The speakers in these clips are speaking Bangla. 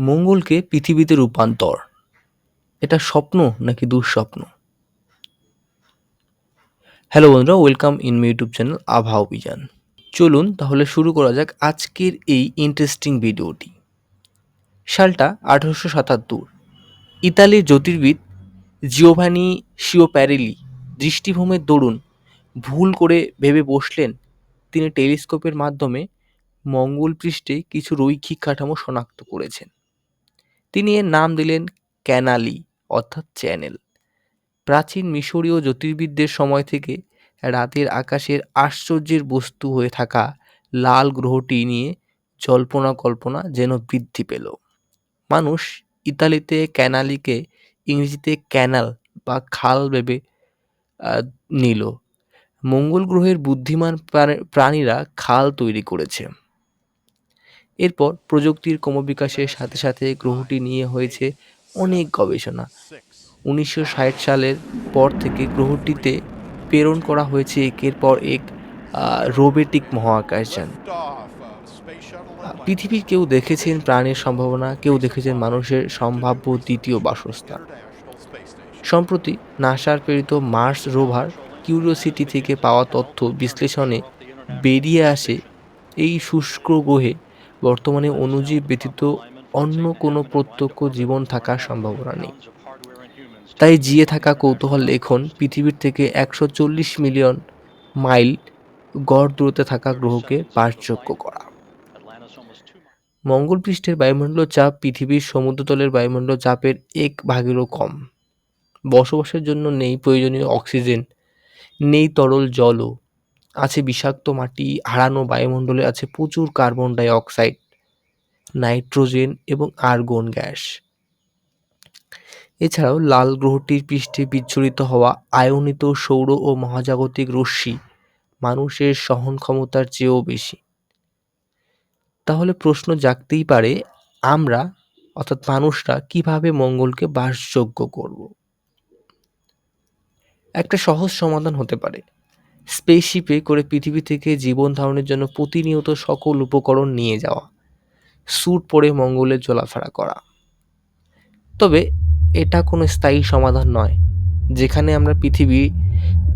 মঙ্গলকে পৃথিবীতে রূপান্তর, এটা স্বপ্ন নাকি দুঃস্বপ্ন? হ্যালো বন্ধুরা, welcome in my YouTube channel আভা অভিযান। চলুন তাহলে শুরু করা যাক আজকের এই ইন্টারেস্টিং ভিডিওটি। সালটা 1877। ইতালির জ্যোতির্বিদ জিওভানি শিওপ্যারেলি দৃষ্টিভ্রমের দরুন ভুল করে ভেবে বসলেন তিনি টেলিস্কোপের মাধ্যমে মঙ্গল পৃষ্ঠে কিছু রৈখিক কাঠামো শনাক্ত করেছেন। তিনি এর নাম দিলেন ক্যানালি, অর্থাৎ চ্যানেল। প্রাচীন মিশরীয় জ্যোতির্বিদদের সময় থেকে রাতের আকাশের আশ্চর্যের বস্তু হয়ে থাকা লাল গ্রহটি নিয়ে জল্পনা কল্পনা যেন বৃদ্ধি পেল। মানুষ ইতালিতে ক্যানালিকে ইংরেজিতে ক্যানাল বা খাল ভেবে নিল। মঙ্গল গ্রহের বুদ্ধিমান প্রাণীরা খাল তৈরি করেছে। এরপর প্রযুক্তির ক্রমবিকাশের সাথে সাথে গ্রহটি নিয়ে হয়েছে অনেক গবেষণা। 1960 সালের পর থেকে গ্রহটিতে প্রেরণ করা হয়েছে একের পর এক রোবোটিক মহাকাশযান। পৃথিবীর কেউ দেখেছেন প্রাণের সম্ভাবনা, কেউ দেখেছেন মানুষের সম্ভাব্য দ্বিতীয় বাসস্থান। সম্প্রতি নাসার প্রেরিত মার্স রোভার কিউরিওসিটি থেকে পাওয়া তথ্য বিশ্লেষণে বেরিয়ে আসে এই শুষ্ক গ্রহে বর্তমানে অণুজীব ব্যতীত অন্য কোনো প্রত্যক্ষ জীবন থাকার সম্ভাবনা নেই। তাই জিয়ে থাকা কৌতূহল এখন পৃথিবীর থেকে 140 মিলিয়ন মাইল গড় দূরত্বে থাকা গ্রহকে বাসযোগ্য করা। মঙ্গল পৃষ্ঠের বায়ুমণ্ডল চাপ পৃথিবীর সমুদ্রতলের বায়ুমণ্ডল চাপের 1/3-ও কম। বসবাসের জন্য নেই প্রয়োজনীয় অক্সিজেন, নেই তরল জলও। আছে বিষাক্ত মাটি, হারানো বায়ুমণ্ডলে আছে প্রচুর কার্বন ডাই অক্সাইড, নাইট্রোজেন এবং আর্গন গ্যাস। এছাড়াও লাল গ্রহটির পৃষ্ঠে বিচ্ছুরিত হওয়া আয়নিত সৌর ও মহাজাগতিক রশ্মি মানুষের সহন ক্ষমতার চেয়েও বেশি। তাহলে প্রশ্ন জাগতেই পারে, আমরা অর্থাৎ মানুষরা কিভাবে মঙ্গলকে বাসযোগ্য করব? একটা সহজ সমাধান হতে পারে স্পেসশিপে করে পৃথিবী থেকে জীবন ধারণের জন্য প্রতিনিয়ত সকল উপকরণ নিয়ে যাওয়া, স্যুট পরে মঙ্গলে চলাফেরা করা। তবে এটা কোনো স্থায়ী সমাধান নয়। যেখানে আমরা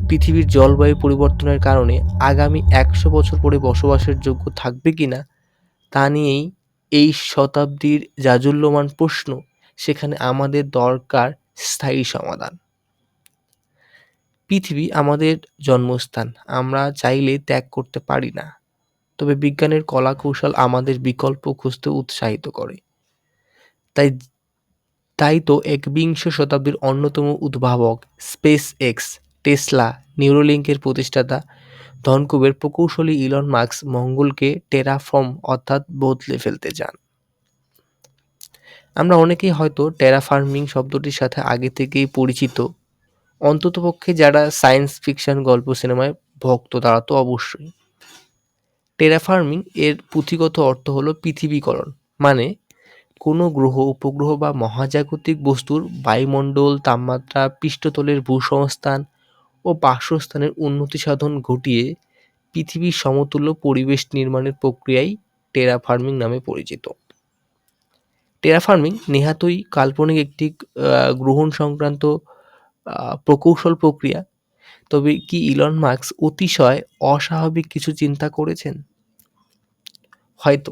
পৃথিবীর জলবায়ু পরিবর্তনের কারণে আগামী 100 বছর পরে বসবাসের যোগ্য থাকবে কিনা তা নিয়েই এই শতাব্দীর জাজ্বল্যমান প্রশ্ন। সেখানে আমাদের দরকার স্থায়ী সমাধান। পৃথিবী আমাদের জন্মস্থান, আমরা চাইলে ত্যাগ করতে পারি না। তবে বিজ্ঞানের কলা কৌশল আমাদের বিকল্প খুঁজতে উৎসাহিত করে। তাই তো একবিংশ শতাব্দীর অন্যতম উদ্ভাবক স্পেস এক্স, টেসলা, নিউরোলিঙ্কের প্রতিষ্ঠাতা ধনকুবের প্রকৌশলী ইলন মাস্ক মঙ্গলকে টেরাফর্ম অর্থাৎ বদলে ফেলতে চান। আমরা অনেকেই হয়তো টেরাফার্মিং শব্দটির সাথে আগে থেকেই পরিচিত, অন্ততপক্ষে যারা সায়েন্স ফিকশন গল্প সিনেমায় ভক্ত তারা তো অবশ্যই। টেরাফার্মিং এর পুঁথিগত অর্থ হলো পৃথিবীকরণ, মানে কোনো গ্রহ, উপগ্রহ বা মহাজাগতিক বস্তুর বায়ুমণ্ডল, তাপমাত্রা, পৃষ্ঠতলের ভূসংস্থান ও বাসস্থানের উন্নতি সাধন ঘটিয়ে পৃথিবীর সমতুল্য পরিবেশ নির্মাণের প্রক্রিয়াই টেরাফার্মিং নামে পরিচিত। টেরাফার্মিং নেহাতই কাল্পনিক একটি গ্রহণ সংক্রান্ত প্রকৌশল প্রক্রিয়া। তবে কি ইলন মাস্ক অতিশয় অস্বাভাবিক কিছু চিন্তা করেছেন? হয়তো,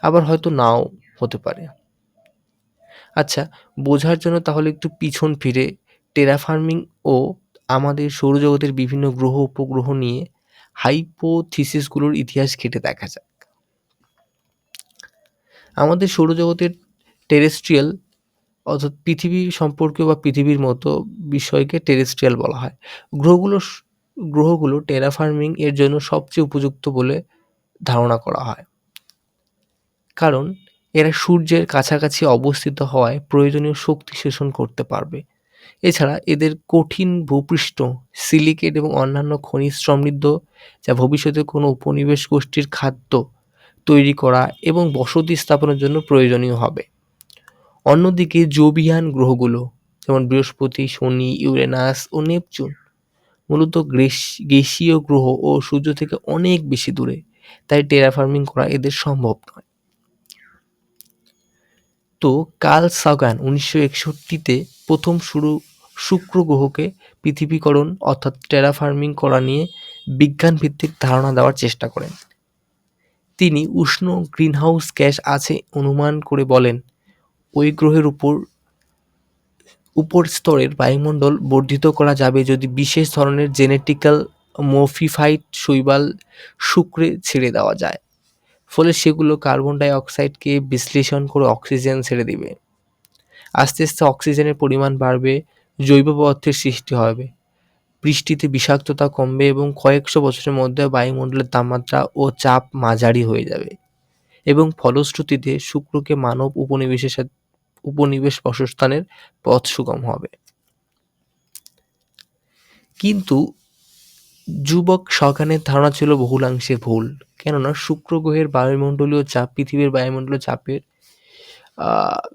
আবার হয়তো নাও হতে পারে। আচ্ছা, বোঝার জন্য তাহলে একটু পিছন ফিরে টেরাফার্মিং ও আমাদের সৌরজগতের বিভিন্ন গ্রহ উপগ্রহ নিয়ে হাইপোথিসিসগুলোর ইতিহাস ঘেঁটে দেখা যাক। আমাদের সৌরজগতের টেরেস্ট্রিয়াল অর্থাৎ পৃথিবী সম্পর্কীয় বা পৃথিবীর মতো বিষয়কে টেরেস্ট্রিয়াল বলা হয়। গ্রহগুলো টেরাফার্মিং এর জন্য সবচেয়ে উপযুক্ত বলে ধারণা করা হয়, কারণ এরা সূর্যের কাছাকাছি অবস্থিত হওয়ায় প্রয়োজনীয় শক্তি শোষণ করতে পারবে। এছাড়া এদের কঠিন ভূপৃষ্ঠ, সিলিকেট এবং অন্যান্য খনিজ সমৃদ্ধ, যা ভবিষ্যতে কোনো উপনিবেশ গোষ্ঠীর খাদ্য তৈরি করা এবং বসতি স্থাপনের জন্য প্রয়োজনীয় হবে। অন্যদিকে জোবিয়ান গ্রহগুলো যেমন বৃহস্পতি, শনি, ইউরেনাস ও নেপচুন মূলত গ্যাসীয় গ্রহ ও সূর্য থেকে অনেক বেশি দূরে, তাই টেরাফার্মিং করা এদের সম্ভব নয়। তো কার্ল সাগান 1961-তে প্রথম শুক্র গ্রহকে পৃথিবীকরণ অর্থাৎ টেরাফর্মিং করা নিয়ে বিজ্ঞানভিত্তিক ধারণা দেওয়ার চেষ্টা করেন। তিনি উষ্ণ গ্রিনহাউস গ্যাস আছে অনুমান করে বলেন, ওই গ্রহের উপর স্তরের বায়ুমণ্ডল বর্ধিত করা যাবে যদি বিশেষ ধরনের জেনেটিক্যাল মডিফাইড শৈবাল শুক্রে ছেড়ে দেওয়া যায়। ফলে সেগুলো কার্বন ডাই অক্সাইডকে বিশ্লেষণ করে অক্সিজেন ছেড়ে দিবে। আস্তে আস্তে অক্সিজেনের পরিমাণ বাড়বে, জৈব পদার্থের সৃষ্টি হবে, বৃষ্টিতে বিষাক্ততা কমবে এবং কয়েকশো বছরের মধ্যে বায়ুমণ্ডলের তাপমাত্রা ও চাপ মাঝারি হয়ে যাবে এবং ফলশ্রুতিতে শুক্রকে মানব উপনিবেশ বাসস্থানের পথ সুগম হবে। কিন্তু যুবক সাগানের ধারণা ছিল বহুলাংশে ভুল, কেননা শুক্র গ্রহের বায়ুমণ্ডলীয় চাপ পৃথিবীর বায়ুমণ্ডলীয় চাপের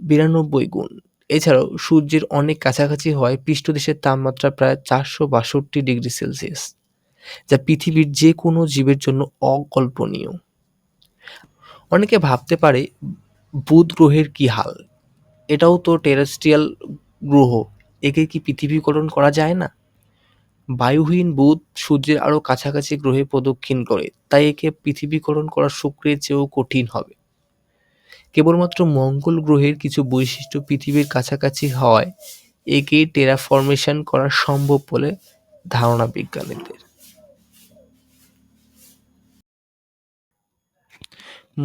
92 গুণ। এছাড়াও সূর্যের অনেক কাছাকাছি হওয়ায় পৃষ্ঠদেশের তাপমাত্রা প্রায় 462 ডিগ্রি সেলসিয়াস, যা পৃথিবীর যে কোনো জীবের জন্য অকল্পনীয়। অনেকে ভাবতে পারে বুধ গ্রহের কি হাল, এটাও তো টেরেস্ট্রিয়াল গ্রহ, একে কি পৃথিবীকরণ করা যায় না? বায়ুহীন বুধ সূর্যের আরও কাছাকাছি গ্রহে প্রদক্ষিণ করে, তাই একে পৃথিবীকরণ করা শুক্রের চেয়েও কঠিন হবে। কেবলমাত্র মঙ্গল গ্রহের কিছু বৈশিষ্ট্য পৃথিবীর কাছাকাছি হওয়ায় একে টেরাফর্মেশন করা সম্ভব বলে ধারণা বিজ্ঞানীদের।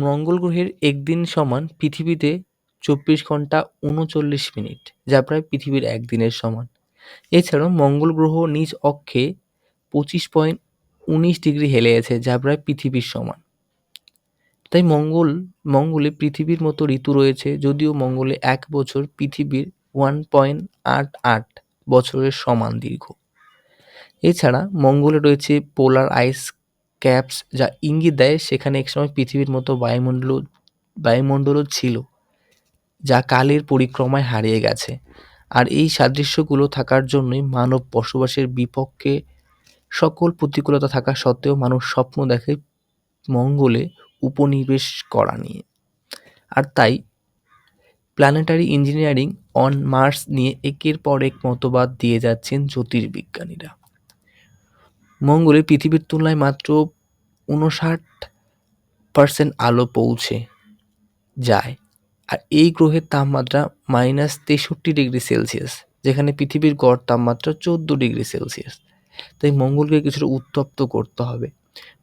মঙ্গল গ্রহের একদিন সমান পৃথিবীতে 24 ঘন্টা 39 মিনিট, যা প্রায় পৃথিবীর একদিনের সমান। এছাড়াও মঙ্গল গ্রহ নিজ অক্ষে 25.19 ডিগ্রি হেলে আছে, যা প্রায় পৃথিবীর সমান। তাই মঙ্গলে পৃথিবীর মতো ঋতু রয়েছে, যদিও মঙ্গলে 1 বছর পৃথিবীর 1.88 বছরের সমান দীর্ঘ। এছাড়া মঙ্গলে রয়েছে পোলার আইস ক্যাপস, যা ইঙ্গিত দেয় সেখানে একসময় পৃথিবীর মতো বায়ুমণ্ডলও ছিল, যা কালের পরিক্রমায় হারিয়ে গেছে। আর এই সাদৃশ্যগুলো থাকার জন্যই মানব বসবাসের বিপক্ষে সকল প্রতিকূলতা থাকা সত্ত্বেও মানুষ স্বপ্ন দেখে মঙ্গলে উপনিবেশ করা নিয়ে। আর তাই প্ল্যানেটারি ইঞ্জিনিয়ারিং অন মার্স নিয়ে একের পর এক মতবাদ দিয়ে যাচ্ছেন জ্যোতির্বিজ্ঞানীরা। মঙ্গলে পৃথিবীর তুলনায় মাত্র 59% আলো পৌঁছে যায়, আর এই গ্রহের তাপমাত্রা -63 ডিগ্রি সেলসিয়াস, যেখানে পৃথিবীর গড় তাপমাত্রা 14 ডিগ্রি সেলসিয়াস। তাই মঙ্গলকে কিছুটা উত্তপ্ত করতে হবে,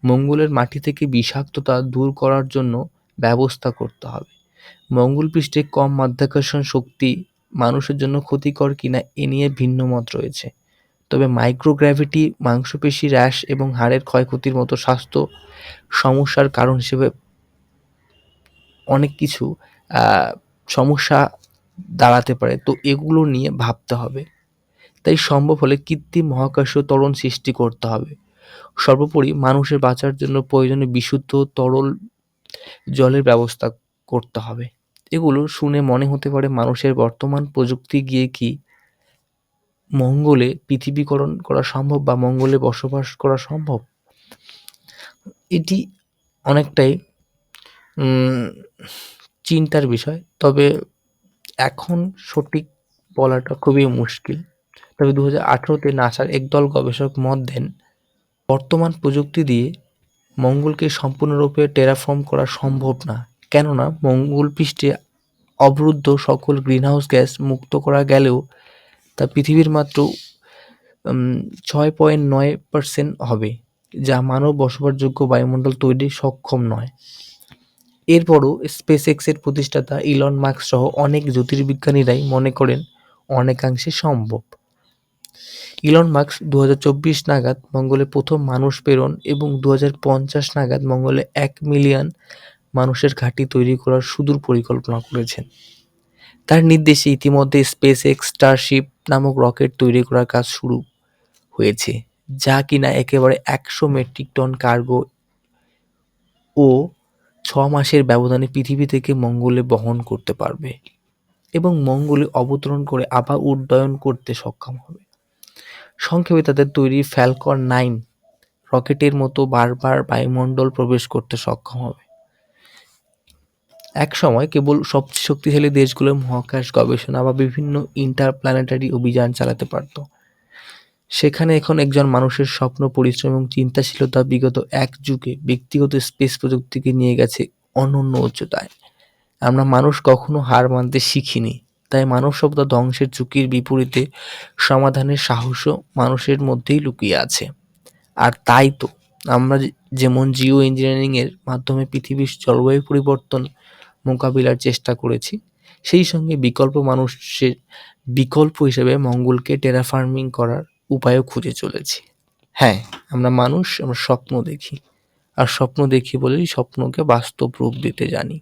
মঙ্গলের মাটি থেকে বিষাক্ততা দূর করার জন্য ব্যবস্থা করতে হবে। মঙ্গল পৃষ্ঠে কম মাধ্যাকর্ষণ শক্তি মানুষের জন্য ক্ষতিকর কিনা এ নিয়ে ভিন্ন মত রয়েছে, তবে মাইক্রোগ্র্যাভিটি মাংসপেশি হ্রাস এবং হাড়ের ক্ষয়ক্ষতির মতো স্বাস্থ্য সমস্যার কারণ হিসেবে অনেক কিছু সমস্যা দাঁড়াতে পারে, তো এগুলো নিয়ে ভাবতে হবে। তাই সম্ভব হলে কৃত্রিম মহাকাশীয় ত্বরণ সৃষ্টি করতে হবে। সর্বোপরি মানুষের বাঁচার জন্য প্রয়োজনীয় বিশুদ্ধ তরল জলের ব্যবস্থা করতে হবে। এগুলো শুনে মনে হতে পারে মানুষের বর্তমান প্রযুক্তি গিয়ে কি মঙ্গলে পৃথিবীকরণ করা সম্ভব বা মঙ্গলে বসবাস করা সম্ভব? এটি অনেকটাই চিন্তার বিষয়, তবে এখন সঠিক বলাটা খুবই মুশকিল। তবে 2018-তে নাসার একদল গবেষক মত দেন, বর্তমান প্রযুক্তি দিয়ে মঙ্গলকে সম্পূর্ণরূপে টেরাফর্ম করা সম্ভব না, কেননা মঙ্গল পৃষ্ঠে অবরুদ্ধ সকল গ্রিনহাউস গ্যাস মুক্ত করা গেলেও তা পৃথিবীর মাত্র 6.9% হবে, যা মানব বসবাসযোগ্য বায়ুমণ্ডল তৈরি সক্ষম নয়। এরপরও স্পেসএক্সের প্রতিষ্ঠাতা ইলন মাস্ক সহ অনেক জ্যোতির্বিজ্ঞানীরাই মনে করেন অনেকাংশে সম্ভব। ইলন মাস্ক 2024 নাগাদ মঙ্গলে প্রথম মানুষ প্রেরণ এবং 2050 নাগাদ মঙ্গলে 1 মিলিয়ন মানুষের ঘাঁটি তৈরি করার সুদূর পরিকল্পনা করেছেন। তার নির্দেশে ইতিমধ্যে স্পেসএক্স স্টারশিপ নামক রকেট তৈরি করার কাজ শুরু হয়েছে, যা কিনা একেবারে 100 মেট্রিক টন কার্গো ও 6 মাসের ব্যবধানে পৃথিবী থেকে মঙ্গলে বহন করতে পারবে এবং মঙ্গলে অবতরণ করে আবার উড্ডয়ন করতে সক্ষম হবে। সংক্ষেপে তাদের তৈরি ফ্যালকন 9 রকেটের মতো বারবার বায়ুমণ্ডল প্রবেশ করতে সক্ষম হবে। একসময় কেবল সবচেয়ে শক্তিশালী দেশগুলো মহাকাশ গবেষণা বা বিভিন্ন ইন্টারপ্ল্যানেটারি অভিযান চালাতে পারত। সেখানে এখন একজন মানুষের স্বপ্ন, পরিশ্রম এবং চিন্তাশীলতা বিগত এক যুগে ব্যক্তিগত স্পেস প্রযুক্তিকে নিয়ে গেছে অনন্য উচ্চতায়। আমরা মানুষ কখনো হার মানতে শিখিনি, তাই মানব সভ্যতা ধ্বংসের ঝুঁকির বিপরীতে সমাধানের সাহসও মানুষের মধ্যেই লুকিয়ে আছে। আর তাই তো আমরা যেমন জিও ইঞ্জিনিয়ারিং এর মাধ্যমে পৃথিবীর জলবায়ু পরিবর্তন মোকাবিলার চেষ্টা করেছি, সেই সঙ্গে মানুষের বিকল্প হিসেবে মঙ্গলকে টেরাফর্মিং করার উপায়ও খুঁজে চলেছি। হ্যাঁ, আমরা মানুষ, আমরা স্বপ্ন দেখি। আর স্বপ্ন দেখি বলেই স্বপ্নকে বাস্তব রূপ দিতে জানি।